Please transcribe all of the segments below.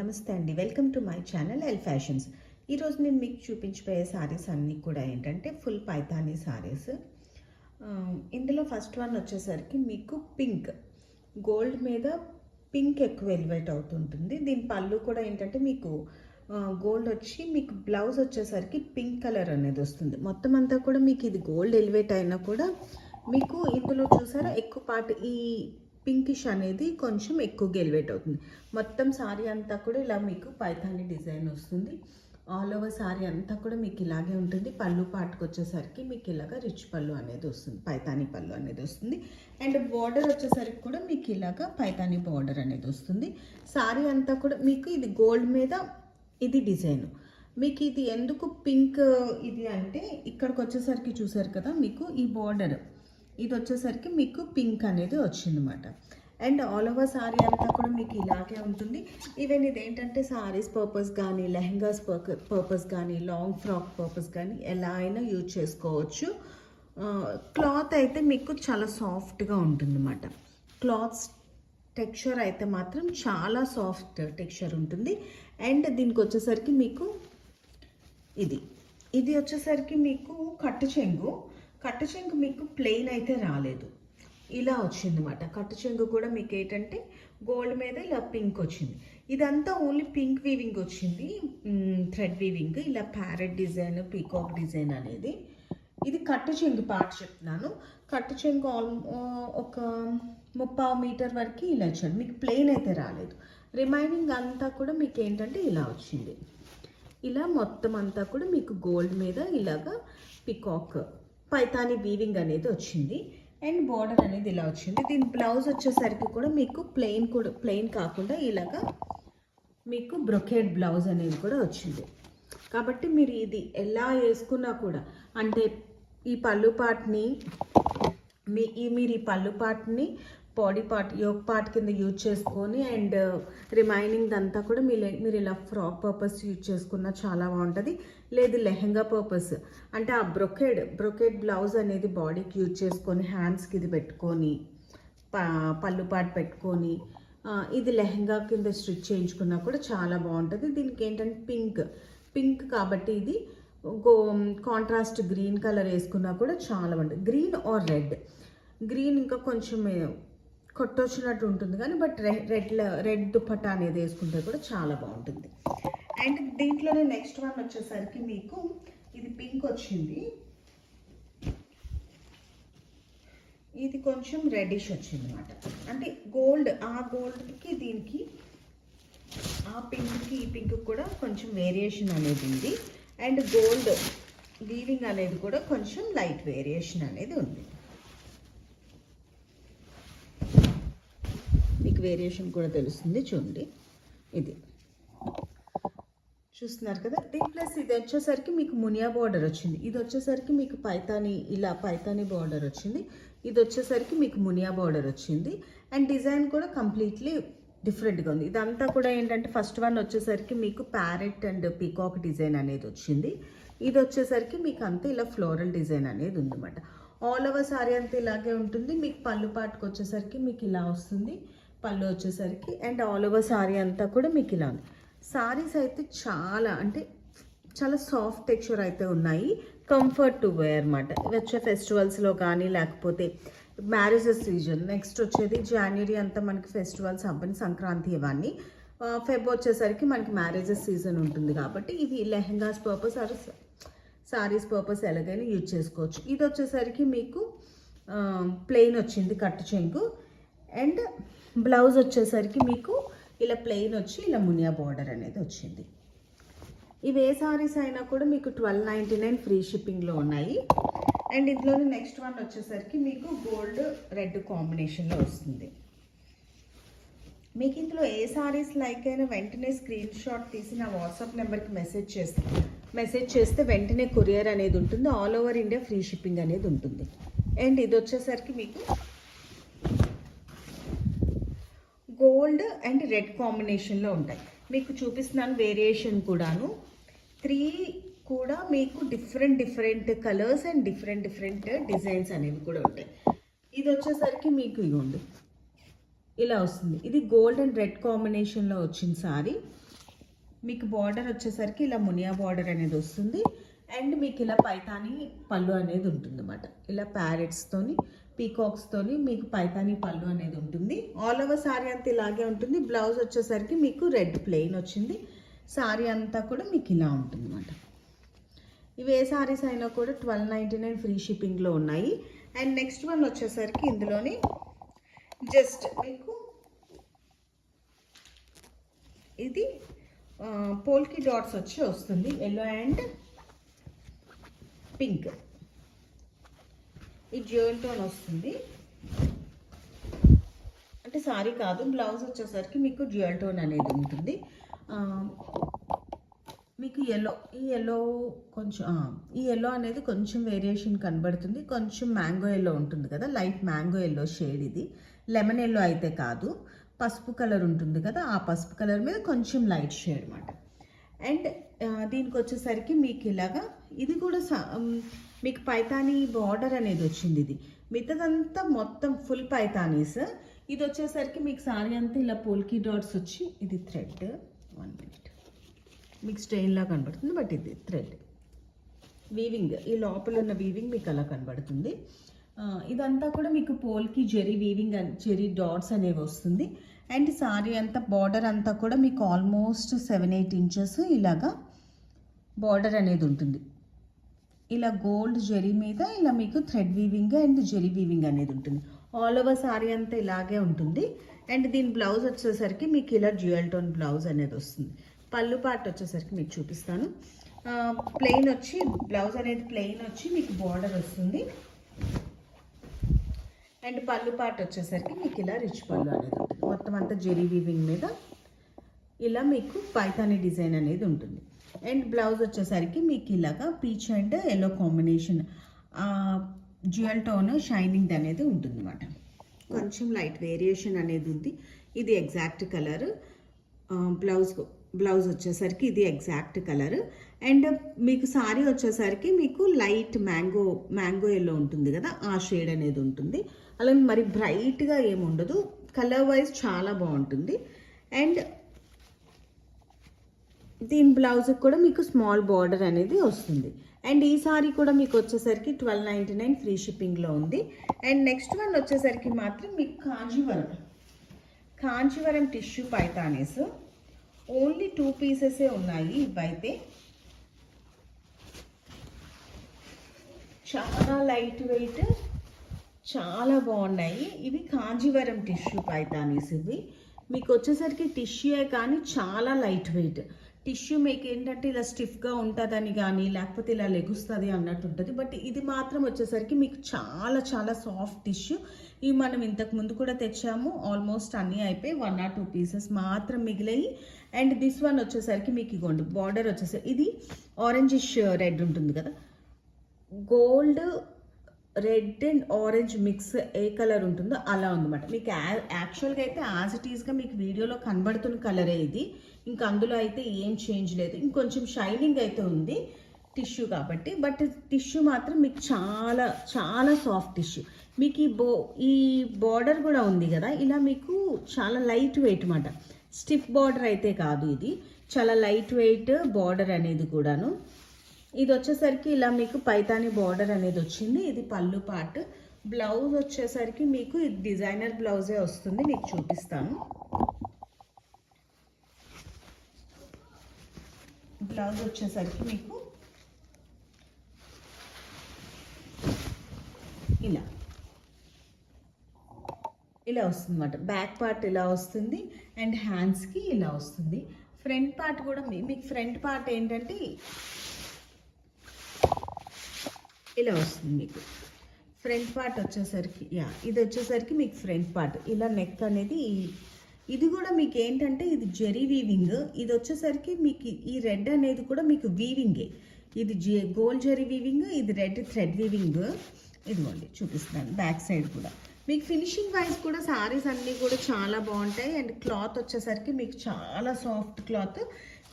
నమస్తే అండి. Welcome to my channel L fashions. ఈరోజు నేను మీకు చూపించబోయే సారీస్ అన్నీ కూడా ఏంటంటే ఫుల్ పైతానీ సారీస్. ఇందులో ఫస్ట్ వన్ వచ్చేసరికి మీకు పింక్, గోల్డ్ మీద పింక్ ఎక్కువ ఎలివేట్ అవుతుంటుంది. దీని పళ్ళు కూడా ఏంటంటే మీకు గోల్డ్ వచ్చి మీకు బ్లౌజ్ వచ్చేసరికి పింక్ కలర్ అనేది వస్తుంది. మొత్తం అంతా కూడా మీకు ఇది గోల్డ్ ఎలివేట్ అయినా కూడా మీకు ఇందులో చూసారా ఎక్కువ పార్ట్ ఈ పింకిష్ అనేది కొంచెం ఎక్కువగా ఎలివేట్ అవుతుంది. మొత్తం సారీ అంతా కూడా ఇలా మీకు పైతానీ డిజైన్ వస్తుంది. ఆల్ ఓవర్ సారీ అంతా కూడా మీకు ఇలాగే ఉంటుంది. పళ్ళు పాటుకు వచ్చేసరికి మీకు ఇలాగా రిచ్ పళ్ళు అనేది వస్తుంది, పైతానీ పళ్ళు అనేది వస్తుంది. అండ్ బార్డర్ వచ్చేసరికి కూడా మీకు ఇలాగా పైతానీ బార్డర్ అనేది వస్తుంది. సారీ అంతా కూడా మీకు ఇది గోల్డ్ మీద ఇది డిజైన్. మీకు ఇది ఎందుకు పింక్ ఇది అంటే ఇక్కడికి వచ్చేసరికి చూసారు కదా మీకు ఈ బార్డర్ ఇది వచ్చేసరికి మీకు పింక్ అనేది వచ్చిందన్నమాట. అండ్ ఆల్ ఓవర్ సారీ అంతా కూడా మీకు ఇలాగే ఉంటుంది. ఈవెన్ ఇది ఏంటంటే సారీస్ పర్పస్ కానీ, లెహంగాస్ పర్పస్ కానీ, లాంగ్ ఫ్రాక్ పర్పస్ కానీ ఎలా అయినా యూజ్ చేసుకోవచ్చు. క్లాత్ అయితే మీకు చాలా సాఫ్ట్గా ఉంటుందన్నమాట. క్లాత్స్ టెక్స్చర్ అయితే మాత్రం చాలా సాఫ్ట్ టెక్స్చర్ ఉంటుంది. అండ్ దీనికి వచ్చేసరికి మీకు ఇది వచ్చేసరికి మీకు కట్టు చెంగు మీకు ప్లెయిన్ అయితే రాలేదు, ఇలా వచ్చిందన్నమాట. కట్టు చెంగు కూడా మీకు ఏంటంటే గోల్డ్ మీద ఇలా పింక్ వచ్చింది. ఇదంతా ఓన్లీ పింక్ వీవింగ్ వచ్చింది, థ్రెడ్ వీవింగ్, ఇలా ప్యారెట్ డిజైన్, పీకాక్ డిజైన్ అనేది. ఇది కట్టు చెంగు పార్ట్ చెప్తున్నాను. కట్టు చెంగు ఒక 30 మీటర్ వరకు ఇలా వచ్చాడు, మీకు ప్లెయిన్ అయితే రాలేదు. రిమైనింగ్ అంతా కూడా మీకు ఏంటంటే ఇలా వచ్చింది. ఇలా మొత్తం అంతా కూడా మీకు గోల్డ్ మీద ఇలాగా పీకాక్ పైతానీ వీవింగ్ అనేది వచ్చింది. అండ్ బార్డర్ అనేది ఇలా వచ్చింది. దీని బ్లౌజ్ వచ్చేసరికి కూడా మీకు ప్లెయిన్ కాకుండా ఇలాగా మీకు బ్రొకేడ్ బ్లౌజ్ అనేది కూడా వచ్చింది. కాబట్టి మీరు ఇది ఎలా వేసుకున్నా కూడా అంటే ఈ పళ్ళు పార్ట్ని మీరు ఈ పళ్ళు పార్ట్ని బాడీ పార్ట్ యోక్ పార్ట్ కింద యూజ్ చేసుకొని అండ్ రిమైనింగ్ అంతా కూడా మీరు ఇలా ఫ్రాక్ పర్పస్ యూజ్ చేసుకున్న చాలా బాగుంటుంది. లేదు లెహంగా పర్పస్ అంటే ఆ బ్రొకేడ్ బ్లౌజ్ అనేది బాడీకి యూజ్ చేసుకొని హ్యాండ్స్కి ఇది పెట్టుకొని పళ్ళు పార్ట్ పెట్టుకొని ఇది లెహంగా కింద స్టిచ్ చేయించుకున్నా కూడా చాలా బాగుంటుంది. దీనికి ఏంటంటే పింక్ కాబట్టి ఇది కాంట్రాస్ట్ గ్రీన్ కలర్ వేసుకున్నా కూడా చాలా బాగుంటుంది. గ్రీన్ ఆర్ గ్రీన్ ఇంకా కొంచెం కొట్టొచ్చినట్టు ఉంటుంది కానీ బట్ రెడ్ దుపట్టా అనేది వేసుకుంటే కూడా చాలా బాగుంటుంది. అండ్ దీంట్లోనే నెక్స్ట్ వన్ వచ్చేసరికి మీకు ఇది పింక్ వచ్చింది, ఇది కొంచెం రెడ్డిష్ వచ్చింది అనమాట. అంటే గోల్డ్కి దీనికి ఆ పింక్కి ఈ పింక్ కూడా కొంచెం వేరియేషన్ అనేది ఉంది. అండ్ గోల్డ్ వీవింగ్ అనేది కూడా కొంచెం లైట్ వేరియేషన్ అనేది ఉంది. మీకు వేరియేషన్ కూడా తెలుస్తుంది చూడండి. ఇది చూస్తున్నారు కదా. దీని ప్లస్ ఇది వచ్చేసరికి మీకు మునియా బార్డర్ వచ్చింది. ఇది వచ్చేసరికి మీకు పైతానీ బార్డర్ వచ్చింది. ఇది వచ్చేసరికి మీకు మునియా బార్డర్ వచ్చింది. అండ్ డిజైన్ కూడా కంప్లీట్లీ డిఫరెంట్గా ఉంది. ఇదంతా కూడా ఏంటంటే ఫస్ట్ వన్ వచ్చేసరికి మీకు ప్యారెట్ అండ్ పీకాక్ డిజైన్ అనేది వచ్చింది. ఇది వచ్చేసరికి మీకు అంతా ఇలా ఫ్లోరల్ డిజైన్ అనేది ఉందన్నమాట. ఆల్ ఓవర్ సారీ అంతా ఇలాగే ఉంటుంది. మీకు పళ్ళు పాటుకు వచ్చేసరికి మీకు ఇలా వస్తుంది పళ్ళు వచ్చేసరికి. అండ్ ఆల్ ఓవర్ సారీ అంతా కూడా మీకు ఇలా ఉంది. సారీస్ అయితే చాలా సాఫ్ట్ టెక్స్చర్ అయితే ఉన్నాయి. కంఫర్ట్ టు వేర్ అనమాట. వచ్చే ఫెస్టివల్స్లో కానీ లేకపోతే మ్యారేజెస్ సీజన్, నెక్స్ట్ వచ్చేది జనవరి అంతా మనకి ఫెస్టివల్స్ అవ్వని సంక్రాంతి ఇవన్నీ, ఫెబ్ వచ్చేసరికి మనకి మ్యారేజెస్ సీజన్ ఉంటుంది. కాబట్టి ఇవి lehengas purpose or sarees purpose ఎలాగైనా యూజ్ చేసుకోవచ్చు. ఇది వచ్చేసరికి మీకు ప్లెయిన్ వచ్చింది కట్టు చెంగు. అండ్ బ్లౌజ్ వచ్చేసరికి మీకు ఇలా ప్లెయిన్ వచ్చి ఇలా మునియా బార్డర్ అనేది వచ్చింది. ఇవి ఏ సారీస్ అయినా కూడా మీకు 1299 ఫ్రీ షిప్పింగ్లో ఉన్నాయి. అండ్ ఇందులోనే నెక్స్ట్ వన్ వచ్చేసరికి మీకు గోల్డ్ రెడ్ కాంబినేషన్లో వస్తుంది. మీకు ఇందులో ఏ సారీస్ లైక్ అయినా వెంటనే స్క్రీన్ షాట్ తీసి నా వాట్సాప్ నెంబర్కి మెసేజ్ చేస్తే వెంటనే కొరియర్ అనేది ఉంటుంది. All over India free shipping అనేది ఉంటుంది. అండ్ ఇది వచ్చేసరికి మీకు గోల్డ్ అండ్ రెడ్ కాంబినేషన్లో ఉంటాయి. మీకు చూపిస్తున్నాను వేరియేషన్ కూడాను. 3 కూడా మీకు different colours and different designs అనేవి కూడా ఉంటాయి. ఇది వచ్చేసరికి మీకు ఇవ్వండి ఇలా వస్తుంది. ఇది గోల్డ్ అండ్ రెడ్ కాంబినేషన్లో వచ్చిన సారీ. మీకు బార్డర్ వచ్చేసరికి ఇలా మునియా బార్డర్ అనేది వస్తుంది. అండ్ మీకు ఇలా పైతాని పళ్ళు అనేది ఉంటుంది అన్నమాట. ఇలా ప్యారెట్స్తోని పీకాక్స్తోని మీకు పైతాని పళ్ళు అనేది ఉంటుంది. ఆల్ ఓవర్ సారీ అంతా ఇలాగే ఉంటుంది. బ్లౌజ్ వచ్చేసరికి మీకు రెడ్ ప్లెయిన్ వచ్చింది. సారీ అంతా కూడా మీకు ఇలా ఉంటుంది అన్నమాట. ఇవి ఏ సారీస్ అయినా కూడా 1299 ఫ్రీ షిప్పింగ్లో ఉన్నాయి. అండ్ నెక్స్ట్ వన్ వచ్చేసరికి ఇందులోని జస్ట్ మీకు ఇది పోల్కి డాట్స్ వచ్చి వస్తుంది. ఎల్లో అండ్ పింక్, ఈ జ్యువెల్ టోన్ వస్తుంది. అంటే సారీ కాదు, బ్లౌజ్ వచ్చేసరికి మీకు జ్యువెల్ టోన్ అనేది ఉంటుంది. మీకు ఈ ఎల్లో అనేది కొంచెం వేరియేషన్ కనబడుతుంది. కొంచెం మ్యాంగో ఎల్లో ఉంటుంది కదా, లైట్ మ్యాంగో ఎల్లో షేడ్. ఇది లెమన్ ఎల్లో అయితే కాదు, పసుపు కలర్ ఉంటుంది కదా, ఆ పసుపు కలర్ మీద కొంచెం లైట్ షేడ్ అన్నమాట. అండ్ దీనికి వచ్చేసరికి మీకు ఇలాగా ఇది కూడా మీకు పైతానీ బార్డర్ అనేది వచ్చింది. ఇది మిగతాదంతా మొత్తం ఫుల్ పైతానీస్. ఇది వచ్చేసరికి మీకు సారీ అంతా ఇలా పోల్కీ డాట్స్ వచ్చి, ఇది థ్రెడ్ 1 minute మీకు స్టెయిన్లా కనబడుతుంది, బట్ ఇది థ్రెడ్ వీవింగ్. ఈ లోపల ఉన్న వీవింగ్ మీకు అలా కనబడుతుంది. ఇదంతా కూడా మీకు పోల్కి జెరీ వీవింగ్ జెరీ డాట్స్ అనేవి వస్తుంది. అండ్ సారీ అంతా బార్డర్ అంతా కూడా మీకు ఆల్మోస్ట్ 7-8 ఇంచెస్ ఇలాగా బార్డర్ అనేది ఉంటుంది. ఇలా గోల్డ్ జెరీ మీద ఇలా మీకు thread weaving and zari weaving అనేది ఉంటుంది. ఆల్ ఓవర్ సారీ అంతా ఇలాగే ఉంటుంది. అండ్ దీని బ్లౌజ్ వచ్చేసరికి మీకు ఇలా జ్యువెల్ టోన్ బ్లౌజ్ అనేది వస్తుంది. పళ్ళు పార్ట్ వచ్చేసరికి మీకు చూపిస్తాను. ప్లెయిన్ వచ్చి బ్లౌజ్ అనేది ప్లెయిన్ వచ్చి మీకు బార్డర్ వస్తుంది. అండ్ పళ్ళు పార్ట్ వచ్చేసరికి మీకు ఇలా రిచ్ పళ్ళు అనేది ఉంటుంది. మొత్తం అంతా జెరీ వీవింగ్ మీద ఇలా మీకు పైతానీ డిజైన్ అనేది ఉంటుంది. అండ్ బ్లౌజ్ వచ్చేసరికి మీకు ఇలాగా peach and yellow combination jewel tone shining అనేది ఉంటుంది అన్నమాట. కొంచెం లైట్ వేరియేషన్ అనేది ఉంది. ఇది ఎగ్జాక్ట్ కలర్. బ్లౌజ్ వచ్చేసరికి ఇది ఎగ్జాక్ట్ కలర్. అండ్ మీకు సారీ వచ్చేసరికి మీకు లైట్ మ్యాంగో ఎల్లో ఉంటుంది కదా, ఆ షేడ్ అనేది ఉంటుంది. అలాగే మరి బ్రైట్గా ఏముండదు, కలర్ వైజ్ చాలా బాగుంటుంది. అండ్ దీని బ్లౌజ్కి కూడా మీకు స్మాల్ బార్డర్ అనేది వస్తుంది. అండ్ ఈ సారీ కూడా మీకు వచ్చేసరికి 1299 ఫ్రీ షిప్పింగ్లో ఉంది. అండ్ నెక్స్ట్ వన్ వచ్చేసరికి మాత్రం మీకు కాంచీవరం టిష్యూ పైతానీస్. ఓన్లీ 2 పీసెసే ఉన్నాయి. ఇవైతే చాలా లైట్ వెయిట్, చాలా బాగున్నాయి. ఇవి కాంజీవరం టిష్యూ పైతానీస్. ఇవి మీకు వచ్చేసరికి టిష్యూయే కానీ చాలా లైట్ వెయిట్. టిష్యూ మీకు ఏంటంటే ఇలా స్టిఫ్గా ఉంటుందని కానీ లేకపోతే ఇలా లెగుస్తుంది అన్నట్టు ఉంటుంది. బట్ ఇది మాత్రం వచ్చేసరికి మీకు చాలా చాలా సాఫ్ట్ టిష్యూ. ఇవి మనం ఇంతకు ముందు కూడా తెచ్చాము. ఆల్మోస్ట్ అన్నీ అయిపోయి 1 or 2 పీసెస్ మాత్రం మిగిలాయి. అండ్ దిస్ వన్ వచ్చేసరికి మీకు ఇగోండి బార్డర్ వచ్చేసరికి ఇది ఆరెంజిష్ రెడ్ ఉంటుంది కదా, gold red and orange mix A colour ఉంటుందో అలా ఉందన్నమాట. మీకు యాక్చువల్గా అయితే యాజ్ ఇట్ ఈస్గా మీకు వీడియోలో కనబడుతున్న కలరే ఇది. ఇంకా అందులో అయితే ఏం చేంజ్ లేదు. ఇంకొంచెం షైనింగ్ అయితే ఉంది టిష్యూ కాబట్టి, బట్ టిష్యూ మాత్రం మీకు చాలా చాలా సాఫ్ట్ టిష్యూ. మీకు ఈ బార్డర్ కూడా ఉంది కదా, ఇలా మీకు చాలా లైట్ వెయిట్ అన్నమాట. స్టిఫ్ బార్డర్ అయితే కాదు, ఇది చాలా లైట్ వెయిట్ బార్డర్ అనేది కూడాను. ఇది వచ్చేసరికి ఇలా మీకు పైతాని బార్డర్ అనేది వచ్చింది. ఇది పళ్ళు పార్ట్. బ్లౌజ్ వచ్చేసరికి మీకు ఇది డిజైనర్ బ్లౌజే వస్తుంది. మీకు చూపిస్తాను. బ్లౌజ్ వచ్చేసరికి మీకు ఇలా వస్తుంది అన్నమాట. బ్యాక్ పార్ట్ ఇలా వస్తుంది అండ్ హ్యాండ్స్కి ఇలా వస్తుంది. ఫ్రంట్ పార్ట్ కూడా మీకు ఫ్రంట్ పార్ట్ ఏంటంటే ఇలా వస్తుంది. మీకు ఫ్రంట్ పార్ట్ వచ్చేసరికి ఇది వచ్చేసరికి మీకు ఫ్రంట్ పార్ట్ ఇలా నెక్ అనేది ఇది కూడా మీకు ఏంటంటే ఇది జెరీ వీవింగ్. ఇది వచ్చేసరికి మీకు ఈ రెడ్ అనేది కూడా మీకు వీవింగే. ఇది గోల్డ్ జెరీ వీవింగ్, ఇది రెడ్ థ్రెడ్ వీవింగ్. ఇదిగోండి చూపిస్తాను బ్యాక్ సైడ్ కూడా. మీకు ఫినిషింగ్ వైజ్ కూడా సారీస్ అన్నీ కూడా చాలా బాగుంటాయి. అండ్ క్లాత్ వచ్చేసరికి మీకు చాలా సాఫ్ట్ క్లాత్.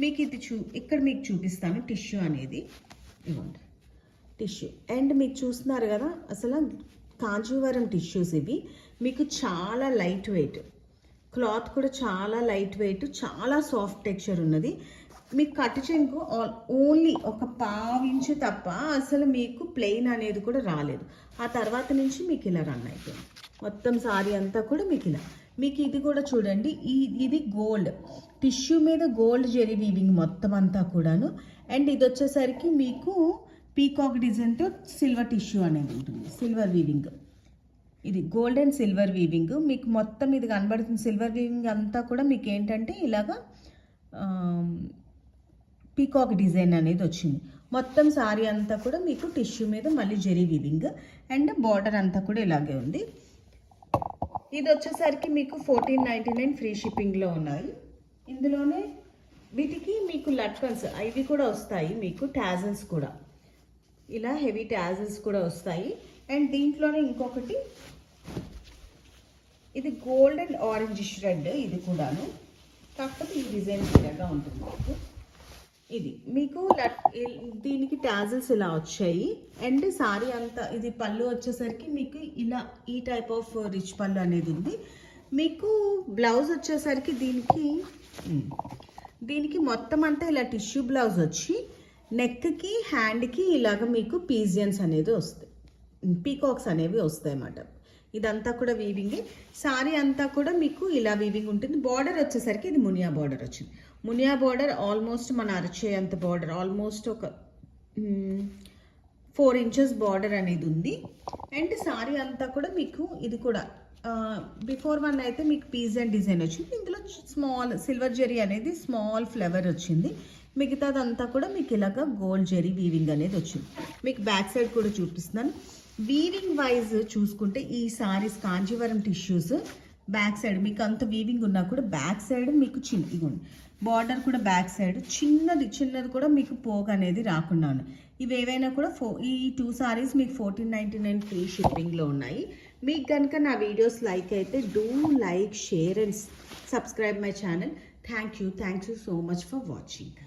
మీకు ఇది ఇక్కడ మీకు చూపిస్తాను టిష్యూ అనేది. ఇవ్వండి టిష్యూ. అండ్ మీకు చూస్తున్నారు కదా, అసలు కాంజీవరం టిష్యూస్ ఇవి. మీకు చాలా లైట్ వెయిట్, క్లాత్ కూడా చాలా లైట్ వెయిట్, చాలా సాఫ్ట్ టెక్స్చర్ ఉన్నది. మీకు కట్టు చెంగు ఓన్లీ ఒక పావించు తప్ప అసలు మీకు ప్లెయిన్ అనేది కూడా రాలేదు. ఆ తర్వాత నుంచి మీకు ఇలా రన్ అయిపోయింది మొత్తం సారీ అంతా కూడా మీకు ఇలా. మీకు ఇది కూడా చూడండి, ఇది గోల్డ్ టిష్యూ మీద గోల్డ్ జెరీ వీవింగ్ మొత్తం అంతా కూడాను. అండ్ ఇది వచ్చేసరికి మీకు పీకాక్ డిజైన్తో సిల్వర్ టిష్యూ అనేది ఉంటుంది, సిల్వర్ వీవింగ్. ఇది గోల్డ్ అండ్ సిల్వర్ వీవింగ్ మీకు మొత్తం ఇది కనబడుతుంది. సిల్వర్ వీవింగ్ అంతా కూడా మీకు ఏంటంటే ఇలాగా పీకాక్ డిజైన్ అనేది వచ్చింది. మొత్తం సారీ అంతా కూడా మీకు టిష్యూ మీద మళ్ళీ జెరీ వీవింగ్ అండ్ బార్డర్ అంతా కూడా ఇలాగే ఉంది. ఇది వచ్చేసరికి మీకు 1499 ఫ్రీ షిప్పింగ్లో ఉన్నాయి. ఇందులోనే వీటికి మీకు లట్కన్స్ ఇవి కూడా వస్తాయి, మీకు టాజల్స్ కూడా ఇలా హెవీ టాజల్స్ కూడా వస్తాయి. అండ్ దీంట్లోనే ఇంకొకటి ఇది గోల్డ్ అండ్ ఆరెంజ్ ష్రెడ్, ఇది కూడాను కాకపోతే ఈ డిజైన్ క్లియర్గా ఉంటుంది మీకు. ఇది మీకు దీనికి టాజల్స్ ఇలా వచ్చాయి. అండ్ సారీ అంతా ఇది పళ్ళు వచ్చేసరికి మీకు ఇలా ఈ టైప్ ఆఫ్ రిచ్ పళ్ళు అనేది ఉంది. మీకు బ్లౌజ్ వచ్చేసరికి దీనికి మొత్తం అంతా ఇలా టిష్యూ బ్లౌజ్ వచ్చి నెక్కి హ్యాండ్కి ఇలాగ మీకు పీజియన్స్ అనేది వస్తాయి, పీకాక్స్ అనేవి వస్తాయి అన్నమాట. ఇదంతా కూడా వీవింగ్. సారీ అంతా కూడా మీకు ఇలా వీవింగ్ ఉంటుంది. బార్డర్ వచ్చేసరికి ఇది మునియా బార్డర్ వచ్చింది. మునియా బార్డర్ ఆల్మోస్ట్ మన అరచేయంత బార్డర్, ఆల్మోస్ట్ ఒక 4 ఇంచెస్ బార్డర్ అనేది ఉంది. అండ్ సారీ అంతా కూడా మీకు ఇది కూడా బిఫోర్ వన్ అయితే మీకు పీజెంట్ డిజైన్ వచ్చింది. ఇందులో స్మాల్ సిల్వర్ జెరీ అనేది స్మాల్ ఫ్లవర్ వచ్చింది. మిగతాదంతా కూడా మీకు ఇలాగా గోల్డ్ జెరీ వీవింగ్ అనేది వచ్చింది. మీకు బ్యాక్ సైడ్ కూడా చూపిస్తున్నాను. వీవింగ్ వైజ్ చూసుకుంటే ఈ saris Kanjeevaram tissues back side మీకు అంత వీవింగ్ ఉన్నా కూడా బ్యాక్ సైడ్ మీకు ఇదిగోండి బార్డర్ కూడా బ్యాక్ సైడ్ చిన్నది కూడా మీకు పోగ్ అనేది రాకుండా ఉన్నాయి. ఇవి ఏవైనా కూడా ఈ 2 సారీస్ మీకు 1499 ఫ్రీ షిప్పింగ్లో ఉన్నాయి. మీకు కనుక నా వీడియోస్ లైక్ అయితే do like, share and subscribe my channel. Thank you so much for watching.